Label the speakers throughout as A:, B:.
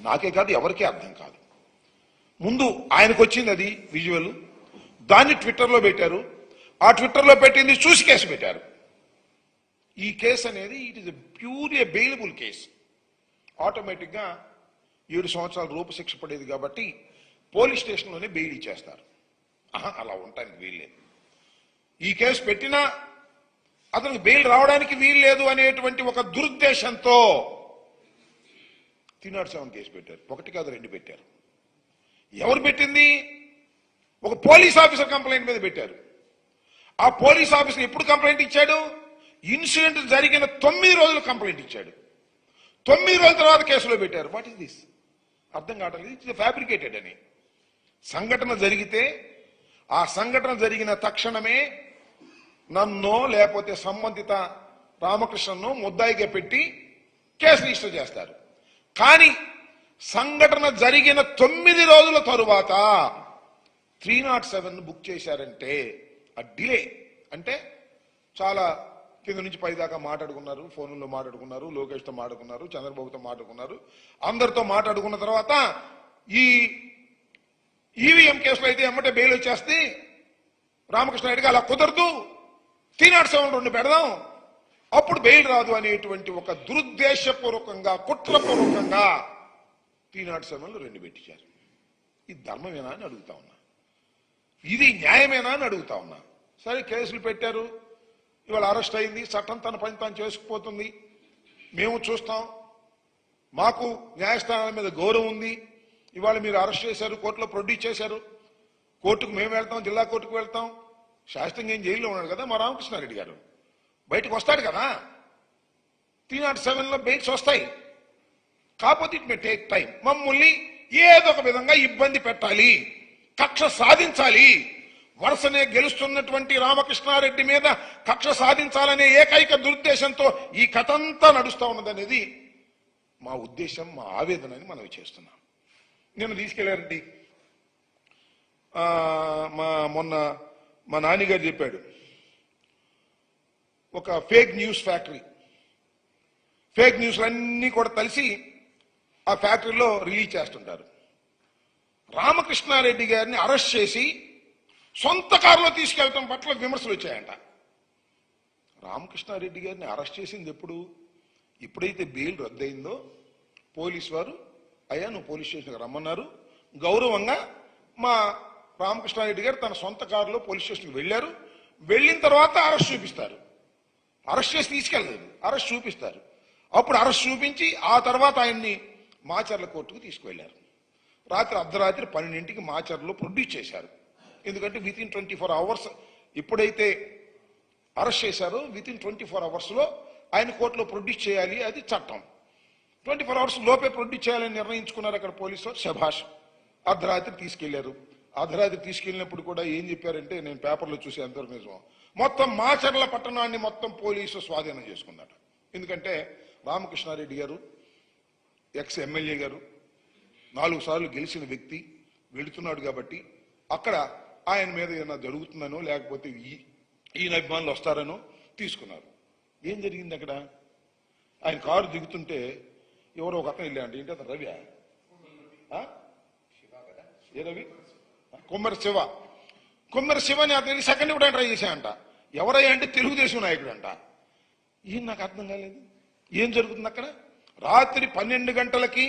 A: నాకే కాదు ఎవరికీ అర్థం కాదు. ముందు ఆయనకు వచ్చింది అది విజువల్, దాన్ని ట్విట్టర్లో పెట్టారు. ఆ ట్విట్టర్లో పెట్టింది చూసి కేసు పెట్టారు. ఈ కేసు అనేది it is purely bailable case. ఆటోమేటిక్గా 7 సంవత్సరాల రూపు శిక్ష పడేది కాబట్టి పోలీస్ స్టేషన్లోనే బెయిల్ ఇచ్చేస్తారు. అలా ఉండటానికి వీల్లేదు. ఈ కేసు పెట్టినా అతనికి బెయిల్ రావడానికి వీల్లేదు అనేటువంటి ఒక దురుద్దేశంతో 307 కేసు పెట్టారు. 1 కాదు 2 పెట్టారు. ఎవరు పెట్టింది? ఒక పోలీస్ ఆఫీసర్ కంప్లైంట్ మీద పెట్టారు. ఆ పోలీస్ ఆఫీసర్ ఎప్పుడు కంప్లైంట్ ఇచ్చాడు? ఇన్సిడెంట్ జరిగిన 9 రోజులు కంప్లైంట్ ఇచ్చాడు. 9 రోజుల తర్వాత కేసులో పెట్టారు. What is this? అర్థం కావట్లేదు. ఇట్స్ ఫ్యాబ్రికేటెడ్ అని. సంఘటన జరిగితే ఆ సంఘటన జరిగిన తక్షణమే నన్నో లేకపోతే సంబంధిత రామకృష్ణను ముద్దాయిగా పెట్టి కేసు రిజిస్టర్ చేస్తారు. కానీ సంఘటన జరిగిన 9 రోజుల తరువాత 307 బుక్ చేశారంటే ఆ డిలే అంటే చాలా కింద నుంచి పై దాకా మాట్లాడుకున్నారు, ఫోన్లో మాట్లాడుకున్నారు, లోకేష్తో మాట్లాడుకున్నారు, చంద్రబాబుతో మాట్లాడుకున్నారు, అందరితో మాట్లాడుకున్న తర్వాత ఈ ఈవీఎం కేసులో అయితే ఎమ్మటే బెయిల్ వచ్చేస్తే రామకృష్ణారెడ్డికి అలా కుదరదు, 307 2 పెడదాం, అప్పుడు బెయిల్ రాదు అనేటువంటి ఒక దురుద్దేశపూర్వకంగా కుట్రపూర్వకంగా 307 2 పెట్టించారు. ఇది ధర్మమేనా అని అడుగుతా ఉన్నా, ఇది న్యాయమేనా అని అడుగుతా ఉన్నా. సరే కేసులు పెట్టారు, ఇవాళ అరెస్ట్ అయింది, చట్టం తన పని తాను చేసుకుపోతుంది, మేము చూస్తాం, మాకు న్యాయస్థానాల మీద గౌరవం ఉంది. ఇవాళ మీరు అరెస్ట్ చేశారు, కోర్టులో ప్రొడ్యూస్ చేశారు, కోర్టుకు మేము వెళ్తాం, జిల్లా కోర్టుకు వెళ్తాం. శాస్త్రంగా ఏం జైల్లో ఉన్నాడు కదా మా రామకృష్ణారెడ్డి గారు, బయటకు వస్తాడు కదా, 307లో బెయిల్స్ వస్తాయి. కాకపోతే ఇట్ మే టేక్ టైం. మమ్మల్ని ఏదో ఒక విధంగా ఇబ్బంది పెట్టాలి, కక్ష సాధించాలి, వరుసనే గెలుస్తున్నటువంటి రామకృష్ణారెడ్డి మీద కక్ష సాధించాలనే ఏకైక దురుద్దేశంతో ఈ కథంతా నడుస్తూ ఉన్నదనేది మా ఉద్దేశం, మా ఆవేదన అని మనం చేస్తున్నాం. నేను తీసుకెళ్లారండి, మొన్న మా నాన్నగారు చెప్పాడు, ఒక ఫేక్ న్యూస్ ఫ్యాక్టరీ, ఫేక్ న్యూస్లన్నీ కూడా కలిసి ఆ ఫ్యాక్టరీలో రిలీజ్ చేస్తుంటారు. రామకృష్ణారెడ్డి గారిని అరెస్ట్ చేసి సొంత కారులో తీసుకెళ్లటం పట్ల విమర్శలు వచ్చాయంట. రామకృష్ణారెడ్డి గారిని అరెస్ట్ చేసింది ఎప్పుడు? ఎప్పుడైతే బెయిల్ రద్దయిందో పోలీసు వారు అయ్యా నువ్వు పోలీస్ స్టేషన్కి రమ్మన్నారు, గౌరవంగా మా రామకృష్ణారెడ్డి గారు తన సొంత కారులో పోలీస్ స్టేషన్కి వెళ్ళారు. వెళ్ళిన తర్వాత అరెస్ట్ చూపిస్తారు, అరెస్ట్ చేసి తీసుకెళ్ళలేదు, అరెస్ట్ చూపిస్తారు. అప్పుడు అరెస్ట్ చూపించి ఆ తర్వాత ఆయన్ని మాచర్ల కోర్టుకు తీసుకువెళ్లారు. రాత్రి అర్ధరాత్రి 12ంటికి మాచర్లో ప్రొడ్యూస్ చేశారు. ఎందుకంటే వితిన్ 24 అవర్స్ ఎప్పుడైతే అరెస్ట్ చేశారో వితిన్ 24 అవర్స్లో ఆయన కోర్టులో ప్రొడ్యూస్ చేయాలి, అది చట్టం. 24 అవర్స్ లోపే ప్రొడ్యూస్ చేయాలని నిర్ణయించుకున్నారు అక్కడ పోలీసు. శభాష్. అర్ధరాత్రి తీసుకెళ్లారు. అర్ధరాత్రి తీసుకెళ్ళినప్పుడు కూడా ఏం చెప్పారంటే, నేను పేపర్లో చూసి ఎంతవరకు నిజం, మొత్తం మాచర్ల పట్టణాన్ని మొత్తం పోలీసు స్వాధీనం చేసుకున్నాడు. ఎందుకంటే రామకృష్ణారెడ్డి గారు ఎక్స్ ఎమ్మెల్యే గారు 4 సార్లు గెలిచిన వ్యక్తి వెళుతున్నాడు కాబట్టి అక్కడ ఆయన మీద ఏమైనా జరుగుతుందనో లేకపోతే ఈయన అభిమానులు వస్తారనో తీసుకున్నారు. ఏం జరిగింది అక్కడ? ఆయన కారు దిగుతుంటే ఎవరో ఒక అతను వెళ్ళాడు. ఏంటి అతను? రవి? ఏ రవి? కుమ్మరి శివ. కుమ్మరి శివని అతనికి సెకండ్ ఇవ్వడానికి ట్రై చేశాయంట. ఎవరయ్యా అంటే తెలుగుదేశం నాయకుడు అంట. ఏం నాకు అర్థం కాలేదు, ఏం జరుగుతుంది అక్కడ? రాత్రి 12 గంటలకి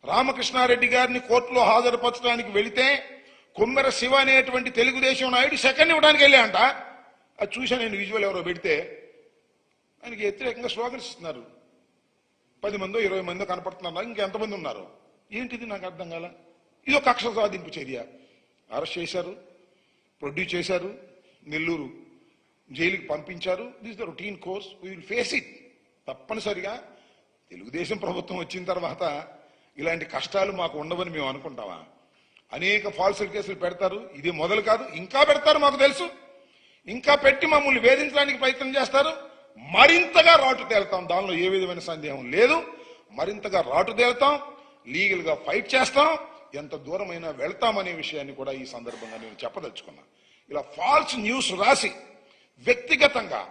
A: రామకృష్ణారెడ్డి గారిని కోర్టులో హాజరుపరచడానికి వెళితే కుమ్మెర శివ అనేటువంటి తెలుగుదేశం నాయుడు సెకండ్ ఇవ్వడానికి వెళ్ళాయంట. అది చూశాను నేను, విజువల్ ఎవరో పెడితే ఆయనకి వ్యతిరేకంగా స్లోగన్స్ ఇస్తున్నారు. 10 మందో 20 మందో కనపడుతున్నారు, ఇంకెంతమంది ఉన్నారు? ఏంటిది నాకు అర్థం కాల. ఇది ఒక కక్ష సాధింపు చర్య. అరెస్ట్ చేశారు, ప్రొడ్యూస్ చేశారు, నెల్లూరు జైలుకి పంపించారు. This the routine course, we will face it. తప్పనిసరిగా తెలుగుదేశం ప్రభుత్వం వచ్చిన తర్వాత ఇలాంటి కష్టాలు మాకు ఉండవని మేము అనుకుంటామా? అనేక ఫాల్స్ కేసులు పెడతారు, ఇది మొదలు కాదు, ఇంకా పెడతారు, మాకు తెలుసు. ఇంకా పెట్టి మమ్మల్ని వేధించడానికి ప్రయత్నం చేస్తారు. మరింతగా రాటు తేలుతాం, దానిలో ఏ విధమైన సందేహం లేదు. మరింతగా రాటు తేలుతాం, లీగల్ గా ఫైట్ చేస్తాం, ఎంత దూరమైనా వెళ్తామనే విషయాన్ని కూడా ఈ సందర్భంగా నేను చెప్పదలుచుకున్నా. ఇలా ఫాల్స్ న్యూస్ రాసి వ్యక్తిగతంగా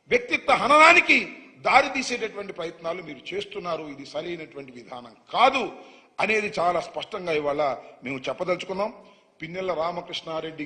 A: వ్యక్తిత్వ హననానికి దారి తీసేటటువంటి ప్రయత్నాలు మీరు చేస్తున్నారు. ఇది సరైనటువంటి విధానం కాదు. అనేది చాలా స్పష్టంగా ఇవాళ మేము చెప్పదలుచుకున్నాం. పిన్నెల రామకృష్ణారెడ్డి